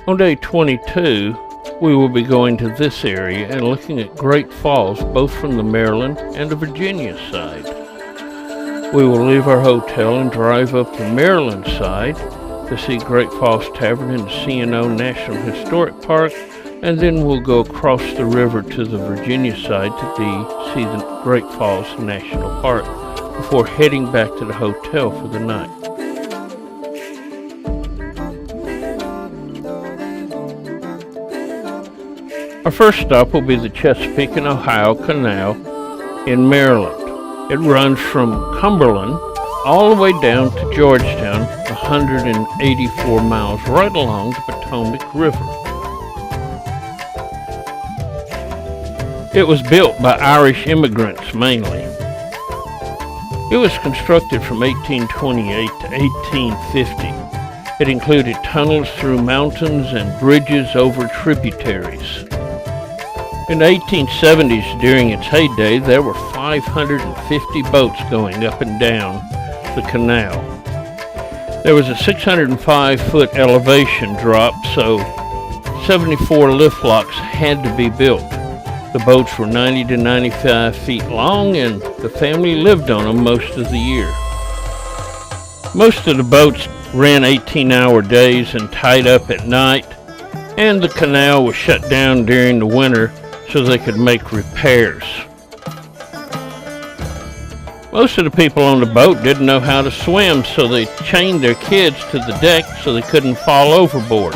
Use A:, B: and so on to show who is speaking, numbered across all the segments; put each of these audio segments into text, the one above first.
A: On day 22, we will be going to this area and looking at Great Falls, both from the Maryland and the Virginia side. We will leave our hotel and drive up the Maryland side to see Great Falls Tavern in the C&O National Historic Park, and then we'll go across the river to the Virginia side to see the Great Falls National Park before heading back to the hotel for the night. Our first stop will be the Chesapeake and Ohio Canal in Maryland. It runs from Cumberland all the way down to Georgetown, 184 miles, right along the Potomac River. It was built by Irish immigrants mainly. It was constructed from 1828 to 1850. It included tunnels through mountains and bridges over tributaries. In the 1870s, during its heyday, there were 550 boats going up and down the canal. There was a 605-foot elevation drop, so 74 lift locks had to be built. The boats were 90 to 95 feet long, and the family lived on them most of the year. Most of the boats ran 18-hour days and tied up at night, and the canal was shut down during the winter so they could make repairs. Most of the people on the boat didn't know how to swim, so they chained their kids to the deck so they couldn't fall overboard.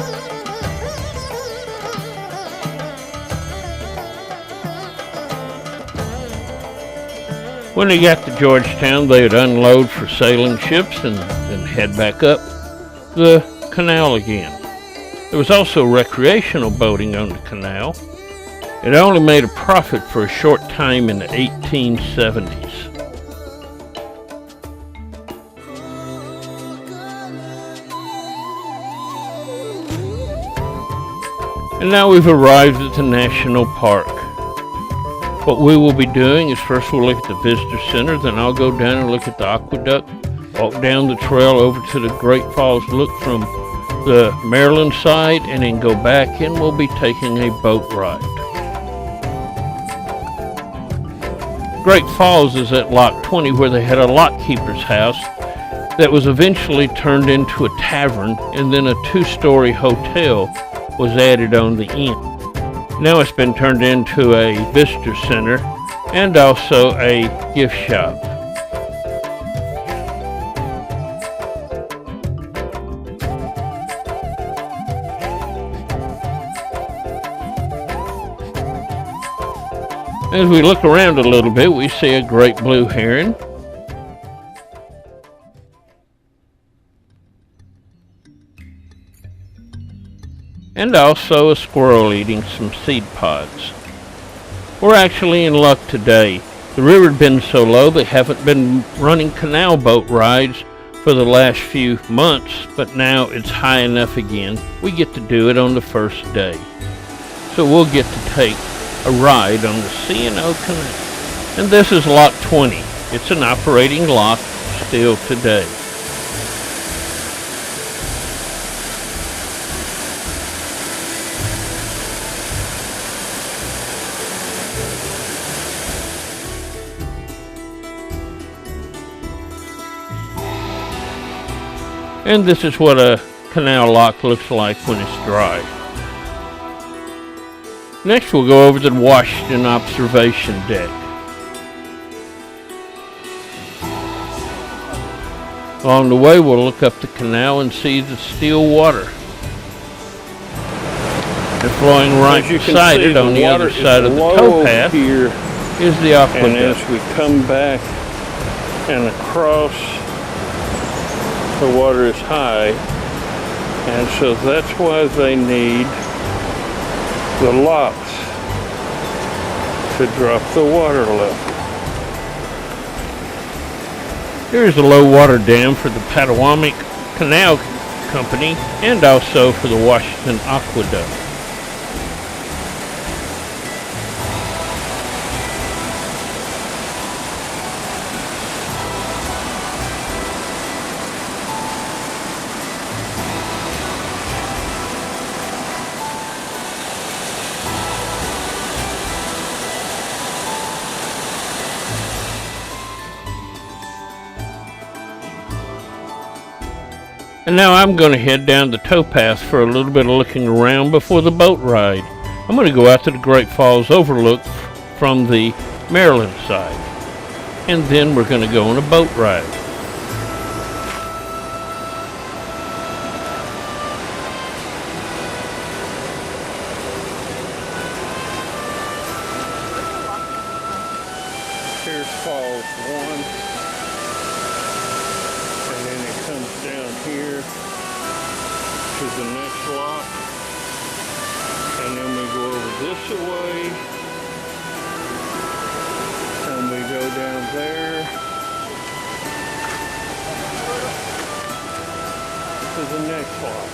A: When they got to Georgetown, they would unload for sailing ships and then head back up the canal again. There was also recreational boating on the canal. It only made a profit for a short time in the 1870s. And now we've arrived at the National Park. What we will be doing is first we'll look at the Visitor Center, then I'll go down and look at the aqueduct, walk down the trail over to the Great Falls, look from the Maryland side, and then go back, and we'll be taking a boat ride. Great Falls is at Lock 20, where they had a lockkeeper's house that was eventually turned into a tavern, and then a two-story hotel was added on the end. Now it's been turned into a visitor center and also a gift shop. As we look around a little bit, we see a great blue heron. And also a squirrel eating some seed pods. We're actually in luck today. The river had been so low they haven't been running canal boat rides for the last few months, but now it's high enough again. We get to do it on the first day. So we'll get to take a ride on the C&O Canal. And this is Lock 20. It's an operating lock still today. And this is what a canal lock looks like when it's dry. Next we'll go over to the Washington Observation Deck. Along the way we'll look up the canal and see the still water. They're flowing right beside it. On the other side of the towpath here is the aqueduct. And as we come back and across, the water is high, and so that's why they need the locks to drop the water level. Here's the low water dam for the Pottawatomie Canal Company and also for the Washington Aqueduct. And now I'm going to head down the towpath for a little bit of looking around before the boat ride. I'm going to go out to the Great Falls overlook from the Maryland side. And then we're going to go on a boat ride. Here's Falls 1. And then it comes down here to the next lock. And then we go over this way. And we go down there to the next lock.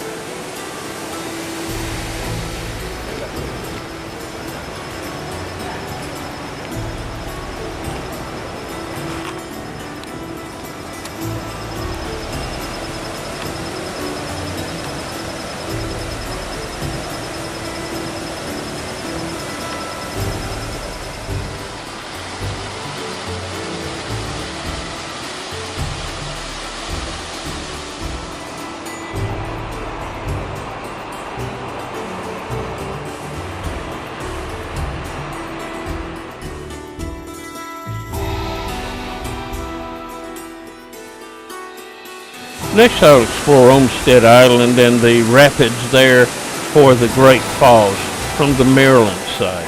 A: Next I'll explore Olmsted Island and the rapids there for the Great Falls from the Maryland side.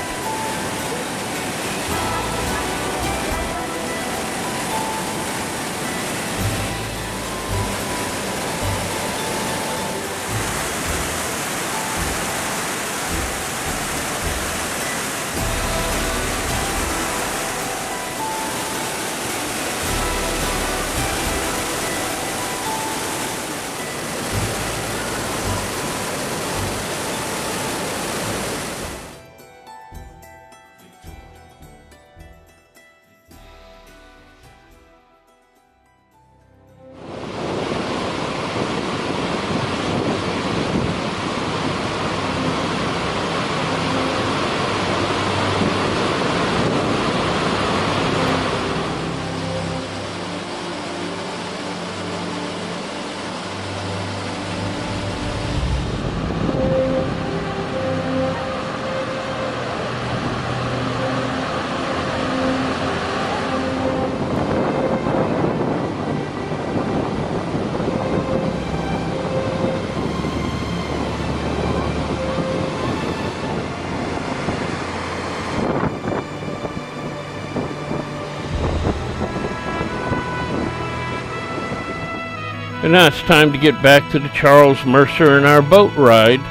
A: And now it's time to get back to the Charles Mercer and our boat ride,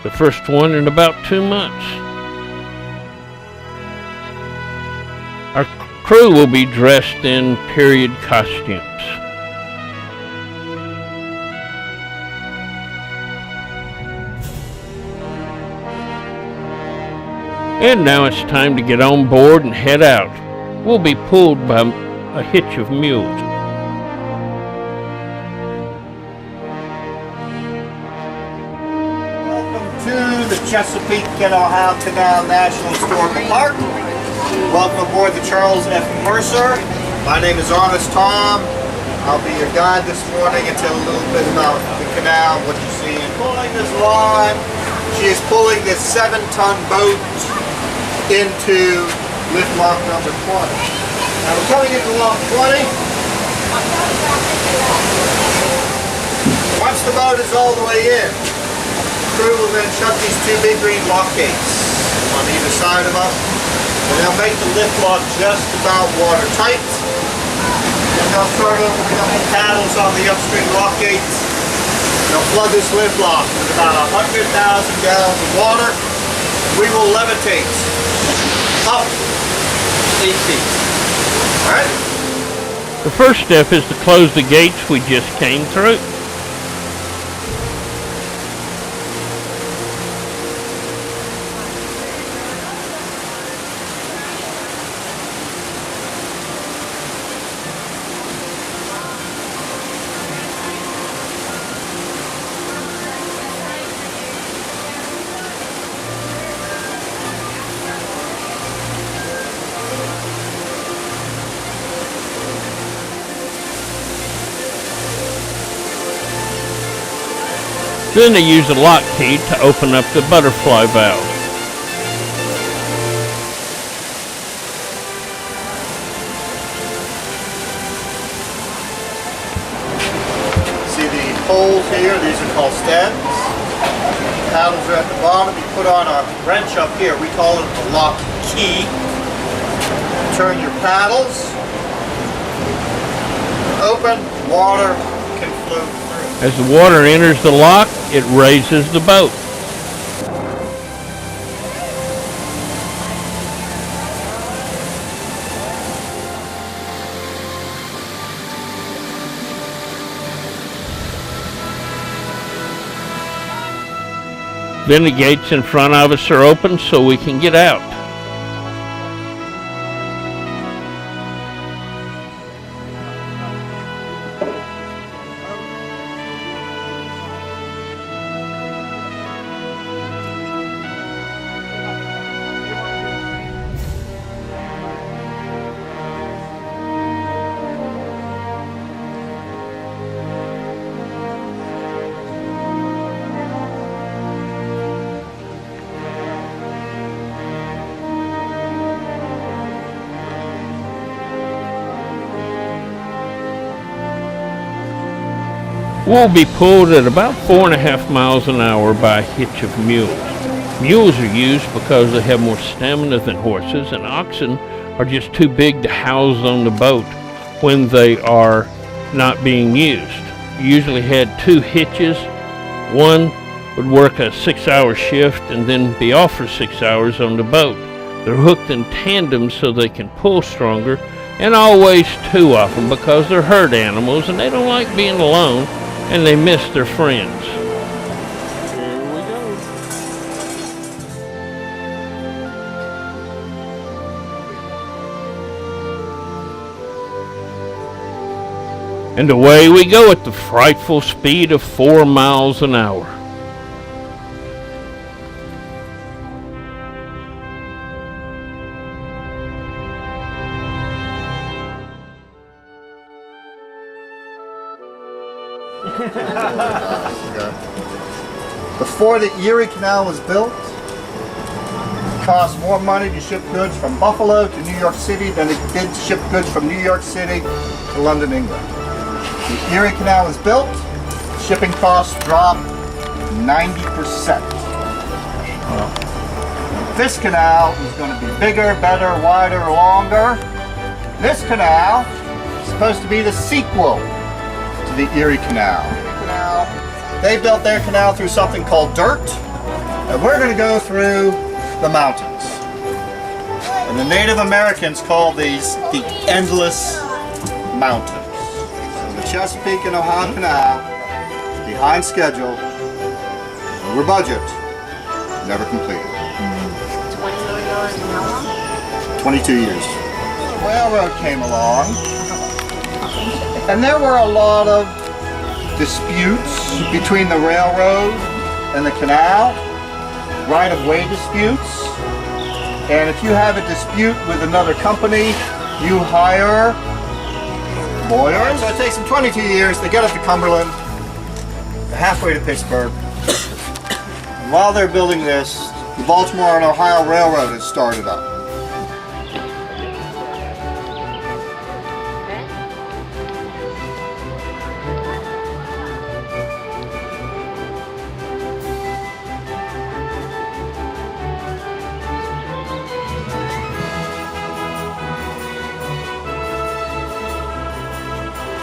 A: the first one in about 2 months. Our crew will be dressed in period costumes. And now it's time to get on board and head out. We'll be pulled by a hitch of mules.
B: The Chesapeake Kennesaw Canal National Historical Park. Welcome aboard the Charles F. Mercer. My name is Honest Tom. I'll be your guide this morning and tell a little bit about the canal, what you see. Pulling this line, she is pulling this 7-ton boat into lift lock number 20. Now we're coming into lock 20. Once the boat is all the way in, crew will then shut these 2 big green lock gates on either side of us, and they'll make the lift lock just about watertight. And they'll start over a couple paddles on the upstream lock gates. They'll flood this lift lock with about 100,000 gallons of water. We will levitate up 8 feet. All right?
A: The first step is to close the gates we just came through. Then they use a lock key to open up the butterfly valve.
B: See the holes here? These are called stems. Paddles are at the bottom. You put on a wrench up here. We call it the lock key. Turn your paddles. Open. Water can flow through.
A: As the water enters the lock, it raises the boat. Then the gates in front of us are open so we can get out. We'll be pulled at about 4.5 miles an hour by a hitch of mules. Mules are used because they have more stamina than horses, and oxen are just too big to house on the boat when they are not being used. You usually had 2 hitches. One would work a 6-hour shift and then be off for 6 hours on the boat. They're hooked in tandem so they can pull stronger, and always 2 of them because they're herd animals and they don't like being alone. And they miss their friends.
B: Here we go.
A: And away we go at the frightful speed of 4 miles an hour.
B: Before the Erie Canal was built, it cost more money to ship goods from Buffalo to New York City than it did to ship goods from New York City to London, England. The Erie Canal was built, shipping costs dropped 90%. This canal is going to be bigger, better, wider, longer. This canal is supposed to be the sequel to the Erie Canal. They built their canal through something called dirt, and we're going to go through the mountains. And the Native Americans call these the Endless Mountains. So the Chesapeake and Ohio Canal, behind schedule, over budget, never completed. 22 years. The railroad came along, and there were a lot of disputes between the railroad and the canal, right-of-way disputes. And if you have a dispute with another company, you hire lawyers. So it takes them 22 years. They get up to Cumberland, halfway to Pittsburgh. And while they're building this, the Baltimore and Ohio Railroad has started up.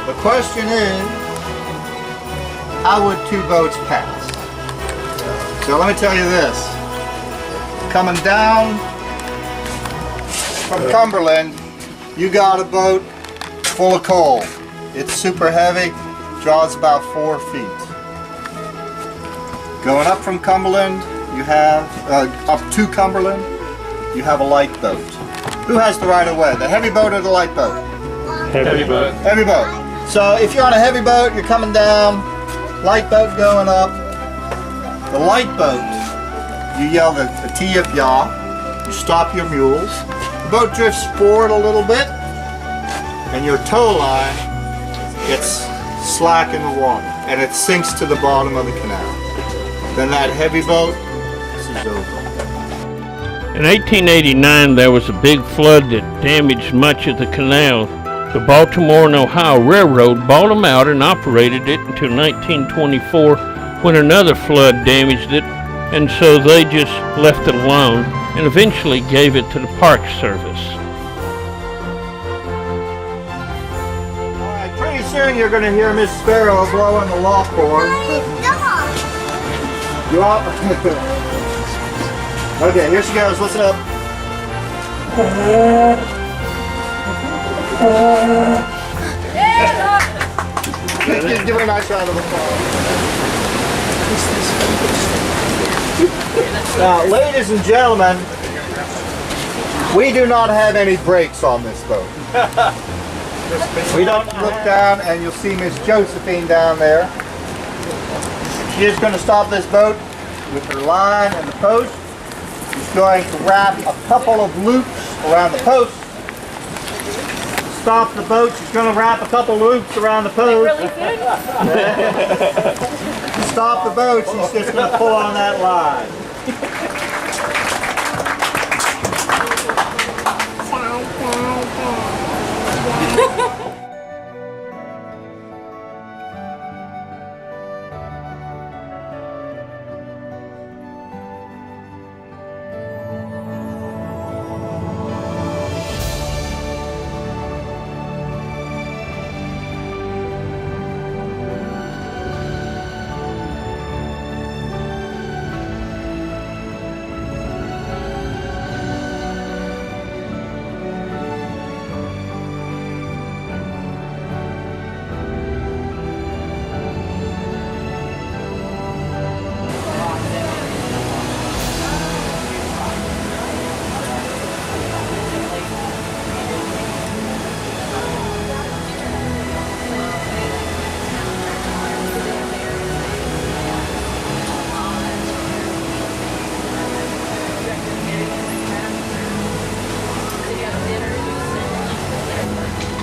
B: The question is, how would 2 boats pass? So let me tell you this. Coming down from Cumberland, you got a boat full of coal. It's super heavy, draws about 4 feet. Going up from Cumberland, you have, up to Cumberland, you have a light boat. Who has the right of way, the heavy boat or the light boat?
A: Heavy boat.
B: Heavy boat. So if you're on a heavy boat, you're coming down, light boat going up. The light boat, you yell the T-Yip-Yaw, you stop your mules. The boat drifts forward a little bit, and your tow line gets slack in the water, and it sinks to the bottom of the canal. then that heavy boat, this is over.
A: In 1889, there was a big flood that damaged much of the canal. The Baltimore and Ohio Railroad bought them out and operated it until 1924, when another flood damaged it, and so they just left it alone and eventually gave it to the Park Service.
B: All right, pretty soon you're going to hear Miss Sparrow blowing the lock horn. You all? Okay, here she goes. Listen up. Give her a nice round of applause. Now, ladies and gentlemen, we do not have any brakes on this boat. We don't look down, and you'll see Miss Josephine down there. She is going to stop this boat with her line and the post. She's going to wrap a couple of loops around the post. Stop the boat. She's going to wrap a couple loops around the post. Stop the boat. She's just going to pull on that line.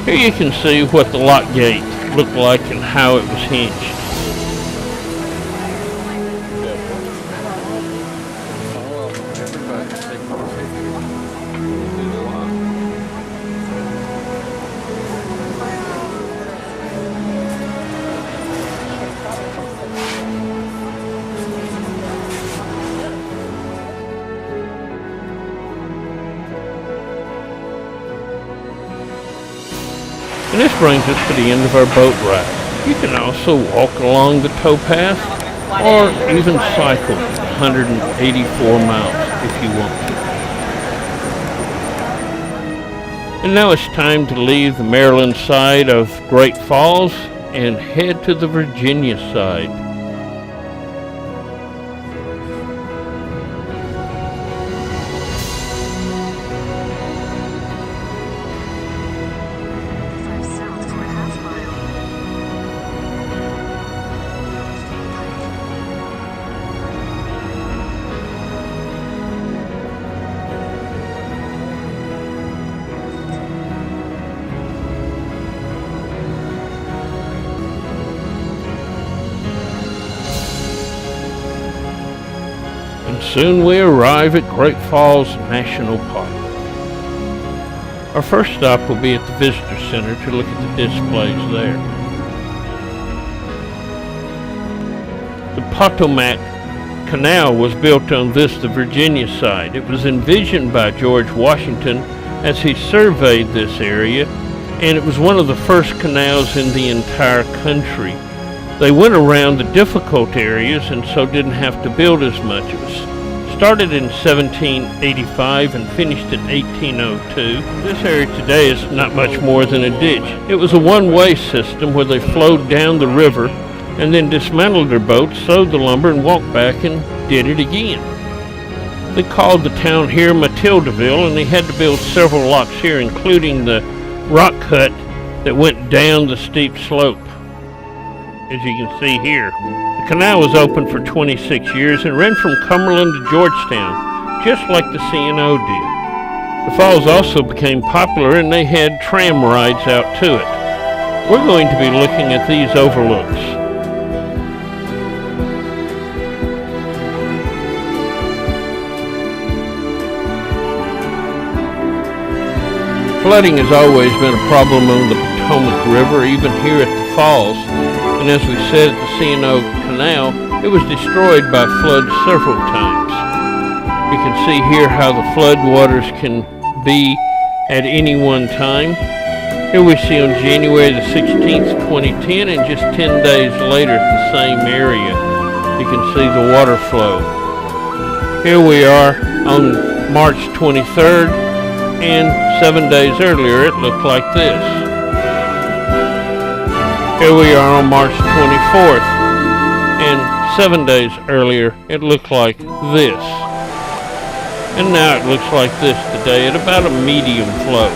A: Here you can see what the lock gate looked like and how it was hinged. And this brings us to the end of our boat ride. You can also walk along the towpath or even cycle 184 miles if you want to. And now it's time to leave the Maryland side of Great Falls and head to the Virginia side. Soon we arrive at Great Falls National Park. Our first stop will be at the Visitor Center to look at the displays there. The Potomac Canal was built on the Virginia side. It was envisioned by George Washington as he surveyed this area, and it was one of the first canals in the entire country. They went around the difficult areas and so didn't have to build as much. It was started in 1785 and finished in 1802. This area today is not much more than a ditch. It was a one-way system where they flowed down the river and then dismantled their boats, sewed the lumber, and walked back and did it again. They called the town here Matildaville, and they had to build several locks here, including the rock cut that went down the steep slope, as you can see here. The canal was open for 26 years and ran from Cumberland to Georgetown, just like the C&O did. The falls also became popular and they had tram rides out to it. We're going to be looking at these overlooks. Flooding has always been a problem on the Potomac River, even here at the falls. And as we said at the C&O Canal, it was destroyed by floods several times. You can see here how the flood waters can be at any one time. Here we see on January the 16th, 2010, and just 10 days later at the same area, you can see the water flow. Here we are on March 23rd, and 7 days earlier it looked like this. Here we are on March 24th, and 7 days earlier it looked like this. And now it looks like this today at about a medium flow.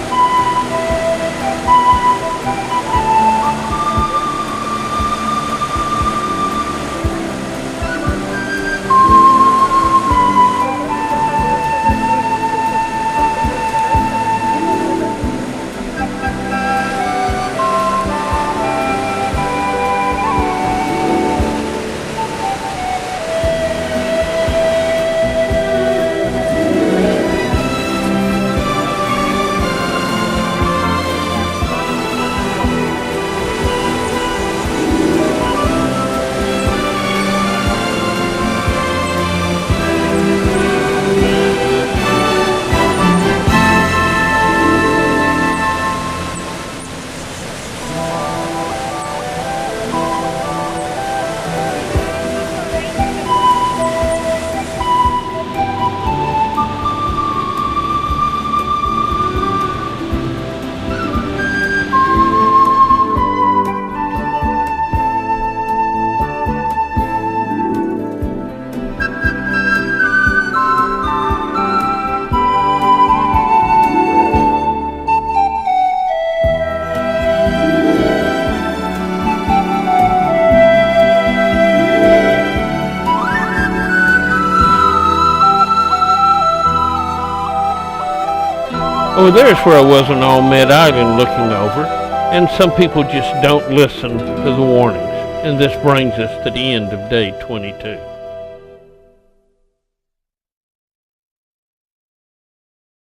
A: Oh, there's where I was on Allmed Island looking over, and some people just don't listen to the warnings. And this brings us to the end of day 22.